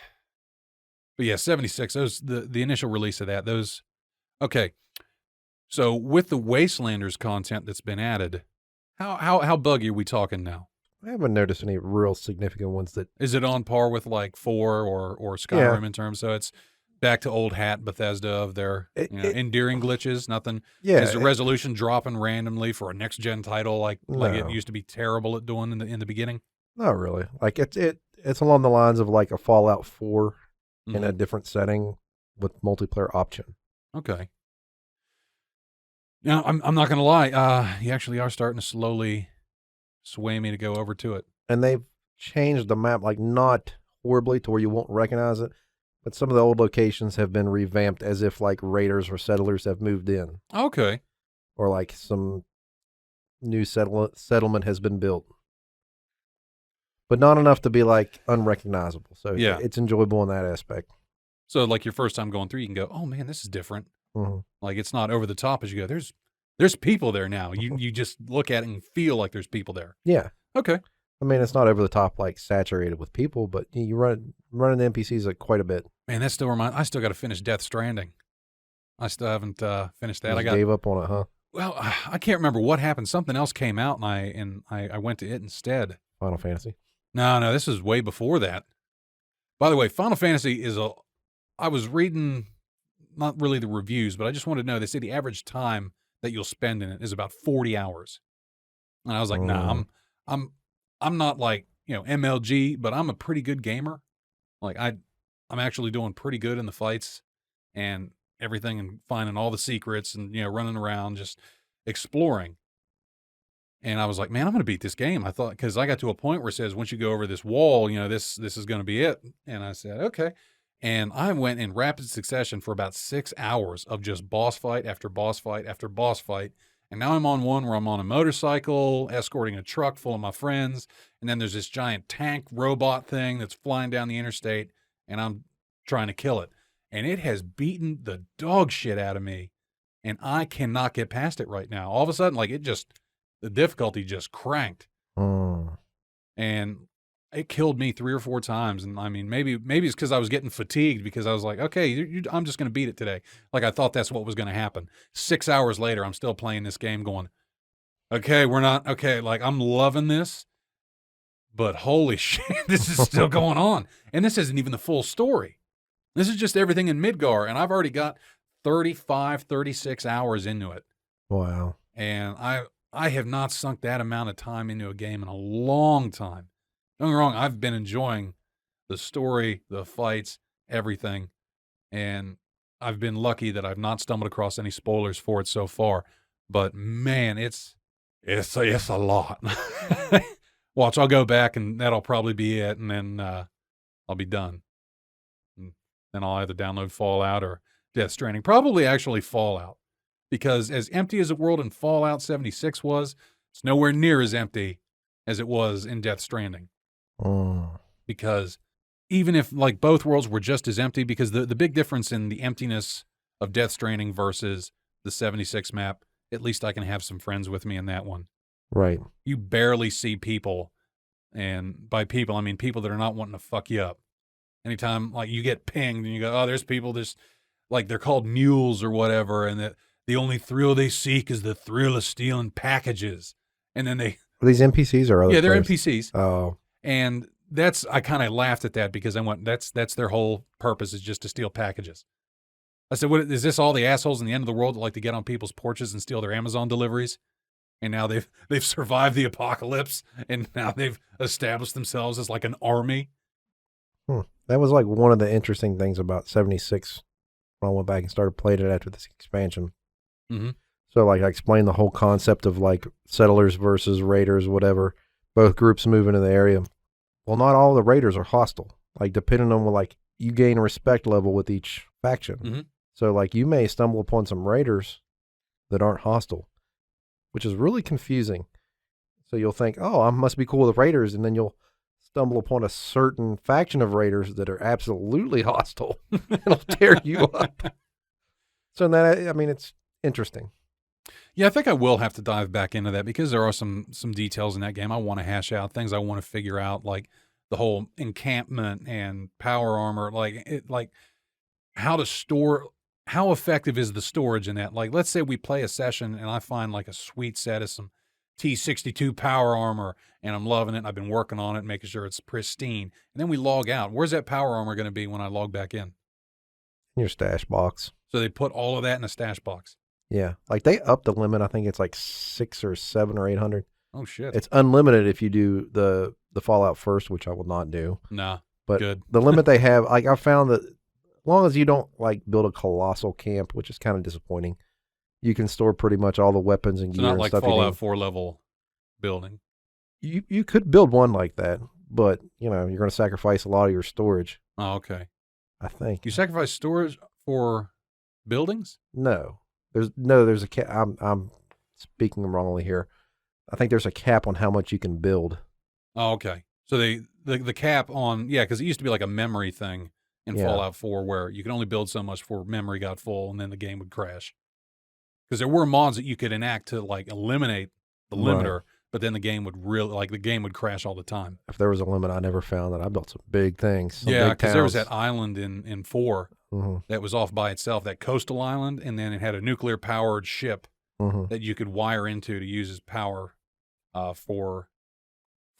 Speaker 1: but yeah, 76, the initial release of that, okay. So with the Wastelanders content that's been added, how buggy are we talking now?
Speaker 3: I haven't noticed any real significant ones that.
Speaker 1: Is it on par with like 4 or Skyrim in terms? So it's back to old hat Bethesda of their endearing glitches. Nothing.
Speaker 3: Yeah.
Speaker 1: Is the resolution dropping randomly for a next gen title like it
Speaker 3: No.
Speaker 1: used to be terrible at doing in the beginning?
Speaker 3: Not really. Like it's along the lines of like a Fallout 4 in a different setting with multiplayer option.
Speaker 1: Okay. Now I'm not gonna lie. You actually are starting to slowly sway me to go over to it.
Speaker 3: And they've changed the map, like not horribly to where you won't recognize it, but some of the old locations have been revamped as if like raiders or settlers have moved in,
Speaker 1: Okay.
Speaker 3: or like some new settlement has been built, but not enough to be like unrecognizable. So
Speaker 1: Yeah.
Speaker 3: it's enjoyable in that aspect.
Speaker 1: So like your first time going through, you can go, oh man, this is different.
Speaker 3: Mm-hmm.
Speaker 1: Like it's not over the top as you go. There's people there now. You just look at it and feel like there's people there.
Speaker 3: Yeah.
Speaker 1: Okay.
Speaker 3: I mean, it's not over the top, like saturated with people, but you running the NPCs like quite a bit.
Speaker 1: Man, that still reminds. I still got to finish Death Stranding. I still haven't finished that.
Speaker 3: You gave up on it, huh?
Speaker 1: Well, I can't remember what happened. Something else came out, and I went to it instead.
Speaker 3: Final Fantasy.
Speaker 1: No, this is way before that. By the way, Final Fantasy I was reading, not really the reviews, but I just wanted to know. They say the average time that you'll spend in it is about 40 hours, and I was like, nah, I'm not like MLG, but I'm a pretty good gamer. Like I'm actually doing pretty good in the fights and everything, and finding all the secrets and running around just exploring. And I was like, man, I'm going to beat this game. I thought, because I got to a point where it says once you go over this wall, this is going to be it. And I said, okay. And I went in rapid succession for about 6 hours of just boss fight after boss fight after boss fight. And now I'm on one where I'm on a motorcycle, escorting a truck full of my friends. And then there's this giant tank robot thing that's flying down the interstate, and I'm trying to kill it. And it has beaten the dog shit out of me. And I cannot get past it right now. All of a sudden, like the difficulty just cranked. And it killed me 3 or 4 times. And I mean, maybe it's because I was getting fatigued, because I was like, okay, I'm just going to beat it today. Like I thought that's what was going to happen. 6 hours later, I'm still playing this game going, okay, like I'm loving this, but holy shit, this is still going on. And this isn't even the full story. This is just everything in Midgar. And I've already got 35, 36 hours into it.
Speaker 3: Wow.
Speaker 1: And I have not sunk that amount of time into a game in a long time. Don't get me wrong, I've been enjoying the story, the fights, everything. And I've been lucky that I've not stumbled across any spoilers for it so far. But man, it's a lot. Watch, I'll go back and that'll probably be it. And then I'll be done. And then I'll either download Fallout or Death Stranding. Probably actually Fallout. Because as empty as the world in Fallout 76 was, it's nowhere near as empty as it was in Death Stranding. Because even if like both worlds were just as empty, because the big difference in the emptiness of Death Stranding versus the 76 map, at least I can have some friends with me in that one.
Speaker 3: Right.
Speaker 1: You barely see people. And by people, I mean people that are not wanting to fuck you up. Anytime like you get pinged and you go, oh, there's people, there's like they're called mules or whatever. And that the only thrill they seek is the thrill of stealing packages. And then are
Speaker 3: these NPCs or other
Speaker 1: Yeah, they're
Speaker 3: players?
Speaker 1: NPCs.
Speaker 3: Oh.
Speaker 1: And I kind of laughed at that, because I went, that's their whole purpose, is just to steal packages. I said, what is this, all the assholes in the end of the world that like to get on people's porches and steal their Amazon deliveries? And now they've survived the apocalypse, and now they've established themselves as like an army.
Speaker 3: That was like one of the interesting things about 76 when I went back and started playing it after this expansion.
Speaker 1: Mm-hmm.
Speaker 3: So like I explained the whole concept of like settlers versus raiders, whatever, both groups move into the area. Well, not all the raiders are hostile. Like depending on like you gain a respect level with each faction.
Speaker 1: Mm-hmm.
Speaker 3: So like you may stumble upon some raiders that aren't hostile, which is really confusing. So you'll think, oh, I must be cool with raiders. And then you'll stumble upon a certain faction of raiders that are absolutely hostile. It'll tear you up. So that, I mean, it's interesting.
Speaker 1: Yeah, I think I will have to dive back into that, because there are some details in that game I want to hash out, things I want to figure out, like the whole encampment and power armor, like how to store how effective is the storage in that? Like, let's say we play a session and I find like a sweet set of some T62 power armor and I'm loving it. And I've been working on it, making sure it's pristine. And then we log out. Where's that power armor going to be when I log back in?
Speaker 3: In your stash box.
Speaker 1: So they put all of that in a stash box.
Speaker 3: Yeah. Like they upped the limit. I think it's like 600 or 700 or 800.
Speaker 1: Oh shit.
Speaker 3: It's unlimited if you do the Fallout first, which I will not do.
Speaker 1: Nah.
Speaker 3: But
Speaker 1: good.
Speaker 3: The limit they have, like I found that as long as you don't like build a colossal camp, which is kind of disappointing, you can store pretty much all the weapons and
Speaker 1: So
Speaker 3: gear
Speaker 1: not
Speaker 3: and
Speaker 1: like
Speaker 3: stuff
Speaker 1: Fallout 4 level building.
Speaker 3: You could build one like that, but you're going to sacrifice a lot of your storage.
Speaker 1: Oh, okay.
Speaker 3: I think
Speaker 1: You sacrifice storage for buildings?
Speaker 3: there's a cap. I'm speaking wrongly here. I think there's a cap on how much you can build.
Speaker 1: Oh, okay. So the cap on, because it used to be like a memory thing in Fallout 4 where you could only build so much before memory got full and then the game would crash. Because there were mods that you could enact to like eliminate the limiter, but then the game would crash all the time.
Speaker 3: If there was a limit, I never found that. I built some big things.
Speaker 1: Because there was that island in 4
Speaker 3: mm-hmm.
Speaker 1: that was off by itself, that coastal island, and then it had a nuclear powered ship
Speaker 3: mm-hmm.
Speaker 1: that you could wire into to use as power for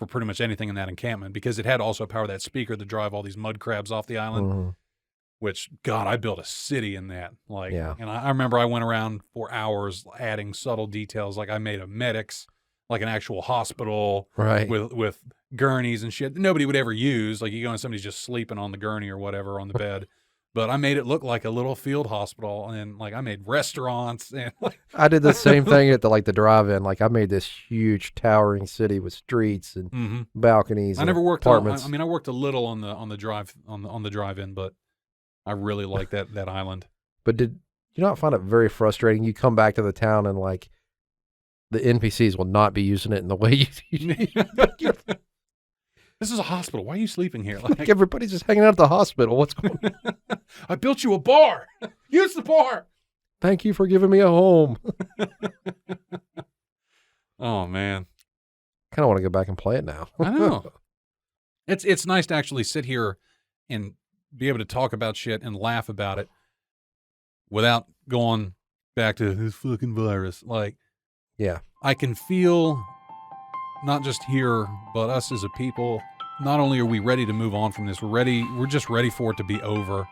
Speaker 1: pretty much anything in that encampment, because it had also power that speaker to drive all these mud crabs off the island.
Speaker 3: Mm-hmm.
Speaker 1: Which, God, I built a city in that. And I remember I went around for hours adding subtle details. Like I made a medics, like an actual hospital,
Speaker 3: right,
Speaker 1: with gurneys and shit that nobody would ever use. Like you go and somebody's just sleeping on the gurney or whatever on the bed. But I made it look like a little field hospital, and like I made restaurants and
Speaker 3: I did the same thing at the drive-in. Like I made this huge towering city with streets and balconies.
Speaker 1: I never worked
Speaker 3: apartments.
Speaker 1: I worked a little on the drive-in, but I really like that island.
Speaker 3: But did you not find it very frustrating? You come back to the town and like the NPCs will not be using it in the way you
Speaker 1: This is a hospital. Why are you sleeping here?
Speaker 3: Like everybody's just hanging out at the hospital. What's going on?
Speaker 1: I built you a bar. Use the bar.
Speaker 3: Thank you for giving me a home.
Speaker 1: Oh man.
Speaker 3: Kind of want to go back and play it now.
Speaker 1: I know. It's nice to actually sit here and be able to talk about shit and laugh about it without going back to this fucking virus. Like,
Speaker 3: yeah,
Speaker 1: I can feel not just here, but us as a people. Not only are we ready to move on from this, we're just ready for it to be over.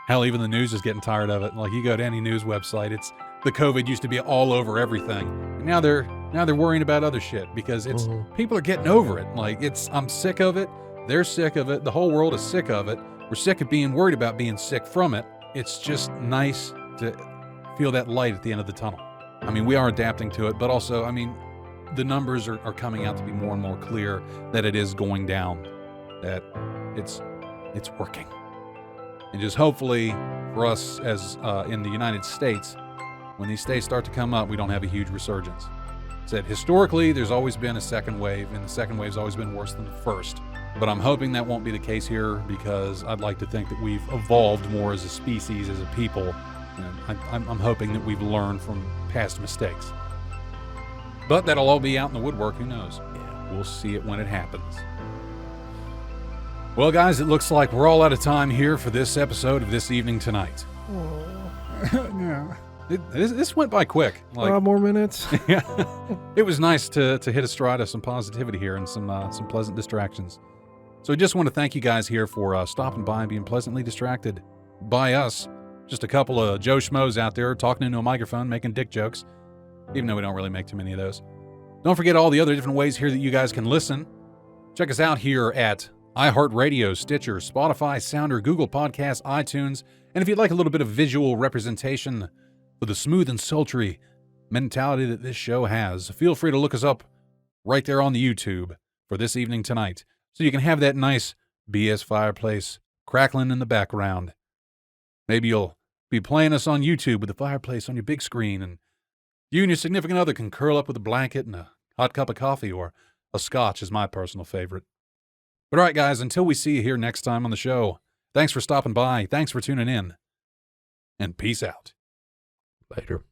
Speaker 1: Hell, even the news is getting tired of it. Like you go to any news website, it's the COVID used to be all over everything. And now they're worrying about other shit because it's people are getting over it. Like I'm sick of it. They're sick of it. The whole world is sick of it. We're sick of being worried about being sick from it. It's just nice to feel that light at the end of the tunnel. I mean, we are adapting to it, but also, I mean, the numbers are coming out to be more and more clear that it is going down, that it's working. And just hopefully for us as in the United States, when these states start to come up, we don't have a huge resurgence. Said historically, there's always been a second wave, and the second wave's always been worse than the first. But I'm hoping that won't be the case here because I'd like to think that we've evolved more as a species, as a people. And I'm hoping that we've learned from past mistakes. But that'll all be out in the woodwork, who knows? Yeah. We'll see it when it happens. Well, guys, it looks like we're all out of time here for this episode of This Evening Tonight.
Speaker 2: No.
Speaker 1: This went by quick.
Speaker 3: 5 more minutes.
Speaker 1: Yeah. It was nice to hit a stride of some positivity here and some pleasant distractions. So I just want to thank you guys here for stopping by and being pleasantly distracted by us. Just a couple of Joe Schmoes out there talking into a microphone, making dick jokes, even though we don't really make too many of those. Don't forget all the other different ways here that you guys can listen. Check us out here at iHeart Radio, Stitcher, Spotify, Sounder, Google Podcasts, iTunes. And if you'd like a little bit of visual representation for the smooth and sultry mentality that this show has, feel free to look us up right there on the YouTube for This Evening Tonight, so you can have that nice BS fireplace crackling in the background. Maybe you'll be playing us on YouTube with the fireplace on your big screen, and you and your significant other can curl up with a blanket and a hot cup of coffee, or a scotch is my personal favorite. But all right, guys, until we see you here next time on the show, thanks for stopping by, thanks for tuning in, and peace out.
Speaker 3: Later.